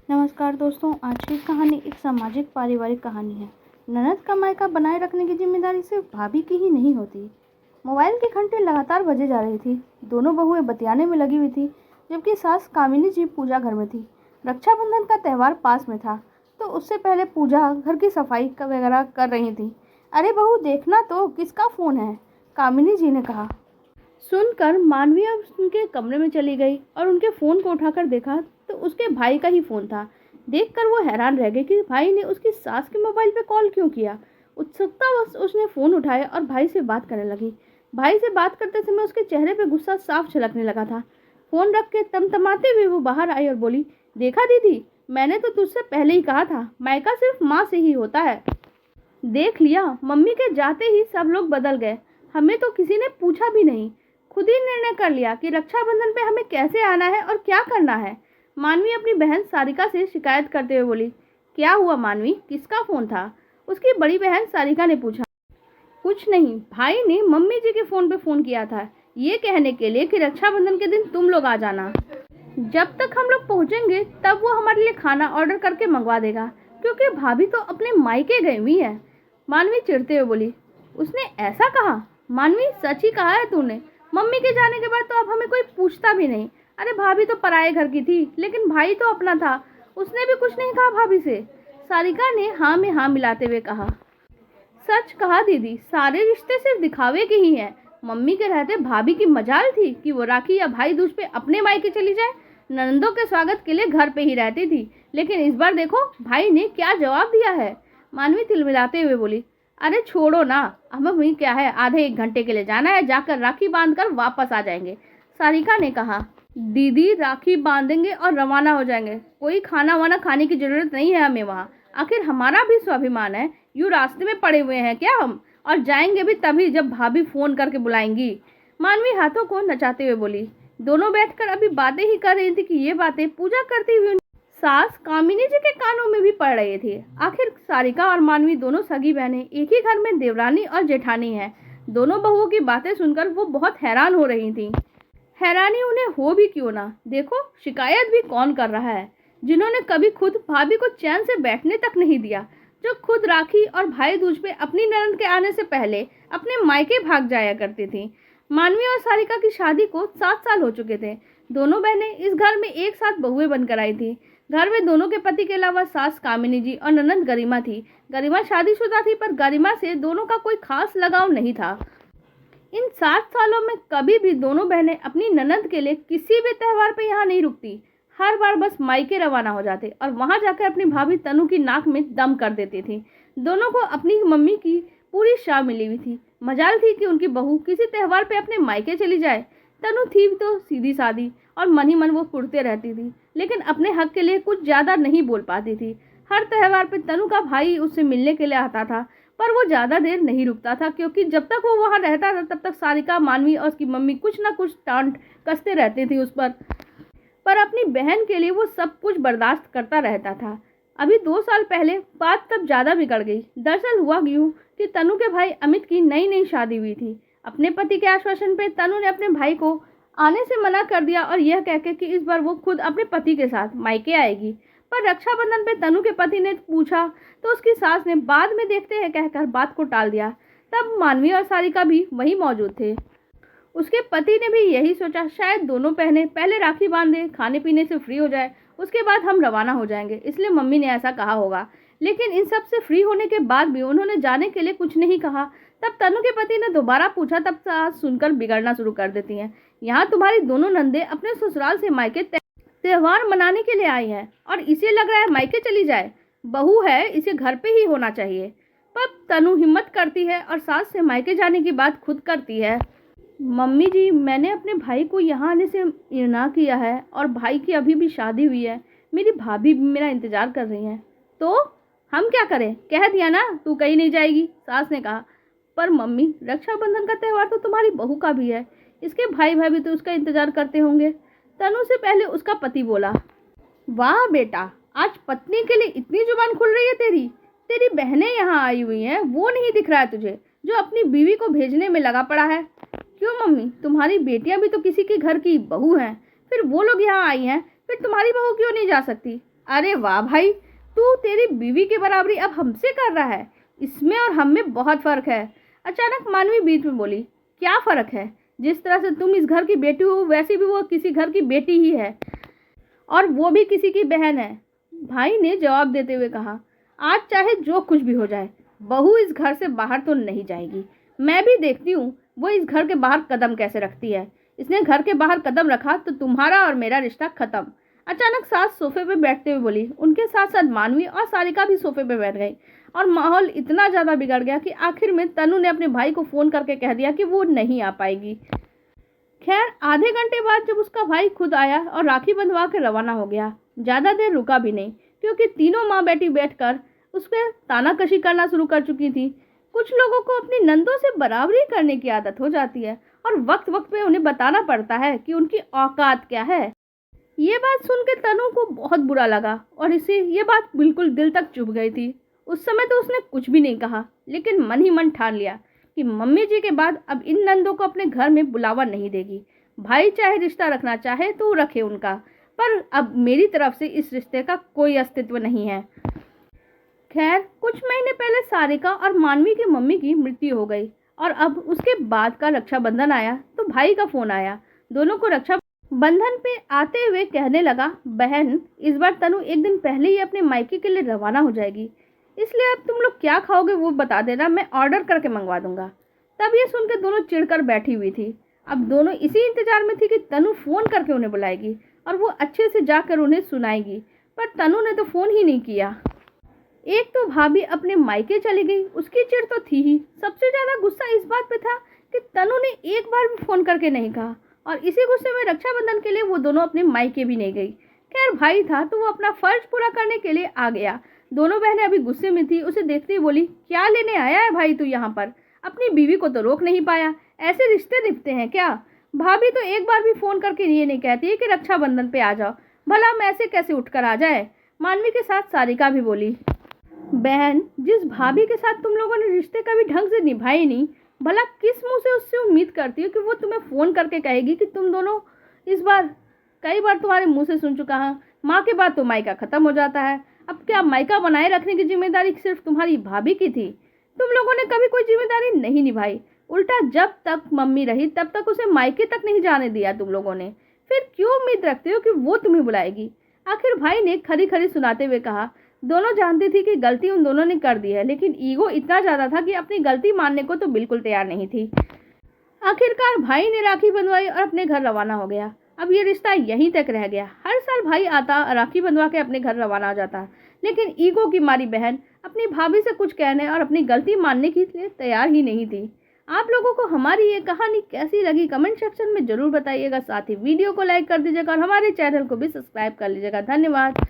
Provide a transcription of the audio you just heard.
नमस्कार दोस्तों, आज की कहानी एक सामाजिक पारिवारिक कहानी है। ननद का मायका बनाए रखने की जिम्मेदारी सिर्फ भाभी की ही नहीं होती। मोबाइल की घंटे लगातार बजे जा रही थी। दोनों बहुएं बतियाने में लगी हुई थी, जबकि सास कामिनी जी पूजा घर में थी। रक्षाबंधन का त्यौहार पास में था, तो उससे पहले पूजा घर की सफाई वगैरह कर रही थी। अरे बहू, देखना तो किसका फ़ोन है, कामिनी जी ने कहा। सुनकर मानवी उनके कमरे में चली गई और उनके फ़ोन को उठाकर देखा तो उसके भाई का ही फ़ोन था। देखकर वो हैरान रह गई कि भाई ने उसकी सास के मोबाइल पे कॉल क्यों किया। उत्सुकतावश उसने फ़ोन उठाया और भाई से बात करने लगी। भाई से बात करते समय उसके चेहरे पे गुस्सा साफ झलकने लगा था। फ़ोन रख के तमतमाते हुए वो बाहर आई और बोली, देखा दीदी, मैंने तो तुझसे पहले ही कहा था, मायका सिर्फ माँ से ही होता है। देख लिया, मम्मी के जाते ही सब लोग बदल गए। हमें तो किसी ने पूछा भी नहीं, खुद ही निर्णय कर लिया कि रक्षाबंधन पे हमें कैसे आना है और क्या करना है। मानवी अपनी बहन सारिका से शिकायत करते हुए बोली। क्या हुआ मानवी, किसका फ़ोन था? उसकी बड़ी बहन सारिका ने पूछा। कुछ नहीं, भाई ने मम्मी जी के फ़ोन पे फ़ोन किया था, ये कहने के लिए कि रक्षाबंधन के दिन तुम लोग आ जाना। जब तक हम लोग पहुँचेंगे तब वो हमारे लिए खाना ऑर्डर करके मंगवा देगा, क्योंकि भाभी तो अपने मायके गई हुई है। मानवी चिढ़ते हुए बोली। उसने ऐसा कहा? मानवी, सच ही कहा है तूने। मम्मी के जाने के बाद तो अब हमें कोई पूछता भी नहीं। अरे भाभी तो पराए घर की थी, लेकिन भाई तो अपना था, उसने भी कुछ नहीं कहा भाभी से। सारिका ने हाँ में हाँ मिलाते हुए कहा। सच कहा दीदी, सारे रिश्ते सिर्फ दिखावे के ही हैं। मम्मी के रहते भाभी की मजाल थी कि वो राखी या भाई दूज पे अपने मायके चली जाए। ननंदों के स्वागत के लिए घर पे ही रहती थी, लेकिन इस बार देखो भाई ने क्या जवाब दिया है। मानवी तिलमिलाते हुए बोली। अरे छोड़ो ना, अब हमें क्या है, आधे एक घंटे के लिए जाना है, जाकर राखी बांध कर वापस आ जाएंगे, सारिका ने कहा। दीदी, राखी बांधेंगे और रवाना हो जाएंगे, कोई खाना वाना खाने की जरूरत नहीं है हमें वहाँ। आखिर हमारा भी स्वाभिमान है, यूँ रास्ते में पड़े हुए हैं क्या हम? और जाएंगे भी तभी जब भाभी फोन करके बुलाएंगी। मानवी हाथों को नचाते हुए बोली। दोनों बैठकर अभी बातें ही कर रही थी कि ये बातें पूजा करती हुई सास कामिनी जी के कानों में भी पड़ रही थी। आखिर सारिका और मानवी दोनों सगी बहनें एक ही घर में देवरानी और जेठानी हैं। दोनों बहुओं की बातें सुनकर वो बहुत हैरान हो रही थी। हैरानी उन्हें हो भी क्यों ना, देखो शिकायत भी कौन कर रहा है, जिन्होंने कभी खुद भाभी को चैन से बैठने तक नहीं दिया, जो खुद राखी और भाई दूज पे अपनी ननद के आने से पहले अपने मायके भाग जाया करती थी। मानवी और सारिका की शादी को 7 साल हो चुके थे। दोनों बहनें इस घर में एक साथ बहुएं बनकर आई थी। घर में दोनों के पति के अलावा सास कामिनी जी और ननद गरिमा थी। गरिमा शादीशुदा थी, पर गरिमा से दोनों का कोई खास लगाव नहीं था। इन 7 सालों में कभी भी दोनों बहनें अपनी ननद के लिए किसी भी त्यौहार पे यहाँ नहीं रुकती। हर बार बस मायके रवाना हो जाते और वहाँ जाकर अपनी भाभी तनु की नाक में दम कर देती थी। दोनों को अपनी मम्मी की पूरी शाह मिली हुई थी। मजाल थी कि उनकी बहू किसी त्यौहार पे अपने मायके चली जाए। तनु थी तो सीधी सादी और मन ही मन वो कुड़ते रहती थी, लेकिन अपने हक के लिए कुछ ज़्यादा नहीं बोल पाती थी। हर त्यौहार पे तनु का भाई उससे मिलने के लिए आता था, पर वो ज़्यादा देर नहीं रुकता था, क्योंकि जब तक वो वहाँ रहता था तब तक सारिका, मानवी और उसकी मम्मी कुछ ना कुछ टांट कसते रहती थी उस पर अपनी बहन के लिए वो सब कुछ बर्दाश्त करता रहता था। अभी 2 साल पहले बात तब ज़्यादा बिगड़ गई। दरअसल हुआ यूँ कि तनु के भाई अमित की नई नई शादी हुई थी। अपने पति के आश्वासन पे तनु ने अपने भाई को आने से मना कर दिया, और यह कहकर कि इस बार वो खुद अपने पति के साथ मायके आएगी। पर रक्षाबंधन पे तनु के पति ने पूछा तो उसकी सास ने बाद में देखते हैं कहकर बात को टाल दिया। तब मानवी और सारिका भी वहीं मौजूद थे। उसके पति ने भी यही सोचा, शायद दोनों बहनें पहले राखी बांध दें, खाने पीने से फ्री हो जाए, उसके बाद हम रवाना हो जाएंगे, इसलिए मम्मी ने ऐसा कहा होगा। लेकिन इन सब से फ्री होने के बाद भी उन्होंने जाने के लिए कुछ नहीं कहा। तब तनु के पति ने दोबारा पूछा, तब सास सुनकर बिगड़ना शुरू कर देती हैं। यहाँ तुम्हारी दोनों नंदे अपने ससुराल से मायके त्योहार मनाने के लिए आई है और इसे लग रहा है मायके चली जाए। बहू है, इसे घर पे ही होना चाहिए। पर तनु हिम्मत करती है और सास से मायके जाने की बात खुद करती है। मम्मी जी, मैंने अपने भाई को यहाँ आने से इना किया है और भाई की अभी भी शादी हुई है। मेरी भाभी भी मेरा इंतज़ार कर रही हैं। तो हम क्या करें? कह दिया ना तू कहीं नहीं जाएगी, सास ने कहा। पर मम्मी, रक्षाबंधन का त्यौहार तो तुम्हारी बहू का भी है, इसके भाई भाभी तो उसका इंतज़ार करते होंगे। तनु से पहले उसका पति बोला। वाह बेटा, आज पत्नी के लिए इतनी जुबान खुल रही है तेरी। तेरी बहनें यहाँ आई हुई हैं, वो नहीं दिख रहा है तुझे, जो अपनी बीवी को भेजने में लगा पड़ा है। क्यों मम्मी, तुम्हारी बेटियां भी तो किसी के घर की बहू हैं, फिर वो लोग यहाँ आई हैं, फिर तुम्हारी बहू क्यों नहीं जा सकती? अरे वाह भाई, तू तेरी बीवी की बराबरी अब हमसे कर रहा है। इसमें और हम में बहुत फ़र्क है। अचानक मानवी बीच में बोली, क्या फ़र्क है? जिस तरह से तुम इस घर की बेटी हो वैसे भी वो किसी घर की बेटी ही है, और वो भी किसी की बहन है। भाई ने जवाब देते हुए कहा, आज चाहे जो कुछ भी हो जाए, बहू इस घर से बाहर तो नहीं जाएगी। मैं भी देखती हूँ वो इस घर के बाहर कदम कैसे रखती है। इसने घर के बाहर कदम रखा तो तुम्हारा और मेरा रिश्ता खत्म। अचानक सास सोफे पे बैठते हुए बोली। उनके साथ साथ मानवी और सारिका भी सोफे पे बैठ गई और माहौल इतना ज़्यादा बिगड़ गया कि आखिर में तनु ने अपने भाई को फ़ोन करके कह दिया कि वो नहीं आ पाएगी। खैर आधे घंटे बाद जब उसका भाई खुद आया और राखी बंधवा के रवाना हो गया, ज़्यादा देर रुका भी नहीं, क्योंकि तीनों माँ बेटी बैठकर उस पर तानाकशी करना शुरू कर चुकी थी। कुछ लोगों को अपनी नंदों से बराबरी करने की आदत हो जाती है और वक्त वक्त पे उन्हें बताना पड़ता है कि उनकी औकात क्या है। ये बात सुन के तनु को बहुत बुरा लगा और इसे ये बात बिल्कुल दिल तक चुभ गई थी। उस समय तो उसने कुछ भी नहीं कहा, लेकिन मन ही मन ठान लिया कि मम्मी जी के बाद अब इन नंदों को अपने घर में बुलावा नहीं देगी। भाई चाहे रिश्ता रखना चाहे तो रखे उनका, पर अब मेरी तरफ से इस रिश्ते का कोई अस्तित्व नहीं है। खैर कुछ महीने पहले सारिका और मानवी की मम्मी की मृत्यु हो गई और अब उसके बाद का रक्षाबंधन आया तो भाई का फोन आया। दोनों को रक्षा बंधन पे आते हुए कहने लगा, बहन इस बार तनु एक दिन पहले ही अपने मायके के लिए रवाना हो जाएगी, इसलिए अब तुम लोग क्या खाओगे वो बता देना, मैं ऑर्डर करके मंगवा दूंगा। तब ये सुनकर दोनों चिढ़कर बैठी हुई थी। अब दोनों इसी इंतजार में थी कि तनु फोन करके उन्हें बुलाएगी और वो अच्छे से जाकर उन्हें सुनाएगी, पर तनु ने तो फोन ही नहीं किया। एक तो भाभी अपने मायके चली गई, उसकी चिढ़ तो थी ही, सबसे ज्यादा गुस्सा इस बात पे था कि तनु ने एक बार भी फोन करके नहीं कहा और इसी गुस्से में रक्षाबंधन के लिए वो दोनों अपने मायके भी नहीं गई। खैर भाई था तो वो अपना फर्ज पूरा करने के लिए आ गया। दोनों बहनें अभी गुस्से में थी। उसे देखते ही बोली, क्या लेने आया है भाई तू यहाँ पर? अपनी बीवी को तो रोक नहीं पाया, ऐसे रिश्ते निभते हैं क्या? भाभी तो एक बार भी फोन करके ये नहीं कहती है कि रक्षाबंधन पे आ जाओ, भला हम ऐसे कैसे उठकर आ जाए? मानवी के साथ सारिका भी बोली, बहन जिस भाभी के साथ तुम लोगों ने रिश्ते कभी ढंग से निभाए नहीं, भला किस मुंह से उससे उम्मीद करती हो कि वो तुम्हें फ़ोन करके कहेगी कि तुम दोनों इस बार? कई बार तुम्हारे मुंह से सुन चुका हूँ, माँ के बाद तो मायका ख़त्म हो जाता है। अब क्या मायका बनाए रखने की जिम्मेदारी सिर्फ तुम्हारी भाभी की थी? तुम लोगों ने कभी कोई जिम्मेदारी नहीं निभाई, उल्टा जब तक मम्मी रही तब तक उसे मायके तक नहीं जाने दिया तुम लोगों ने। फिर क्यों उम्मीद रखते हो कि वो तुम्हें बुलाएगी? आखिर भाई ने खरी खरी सुनाते हुए कहा। दोनों जानती थी कि गलती उन दोनों ने कर दी है, लेकिन ईगो इतना ज़्यादा था कि अपनी गलती मानने को तो बिल्कुल तैयार नहीं थी। आखिरकार भाई ने राखी बंधवाई और अपने घर रवाना हो गया। अब ये रिश्ता यहीं तक रह गया। हर साल भाई आता, राखी बंधवा के अपने घर रवाना हो जाता, लेकिन ईगो की मारी बहन अपनी भाभी से कुछ कहने और अपनी गलती मानने के लिए तैयार ही नहीं थी। आप लोगों को हमारी ये कहानी कैसी लगी कमेंट सेक्शन में ज़रूर बताइएगा। साथ ही वीडियो को लाइक कर दीजिएगा और हमारे चैनल को भी सब्सक्राइब कर लीजिएगा। धन्यवाद।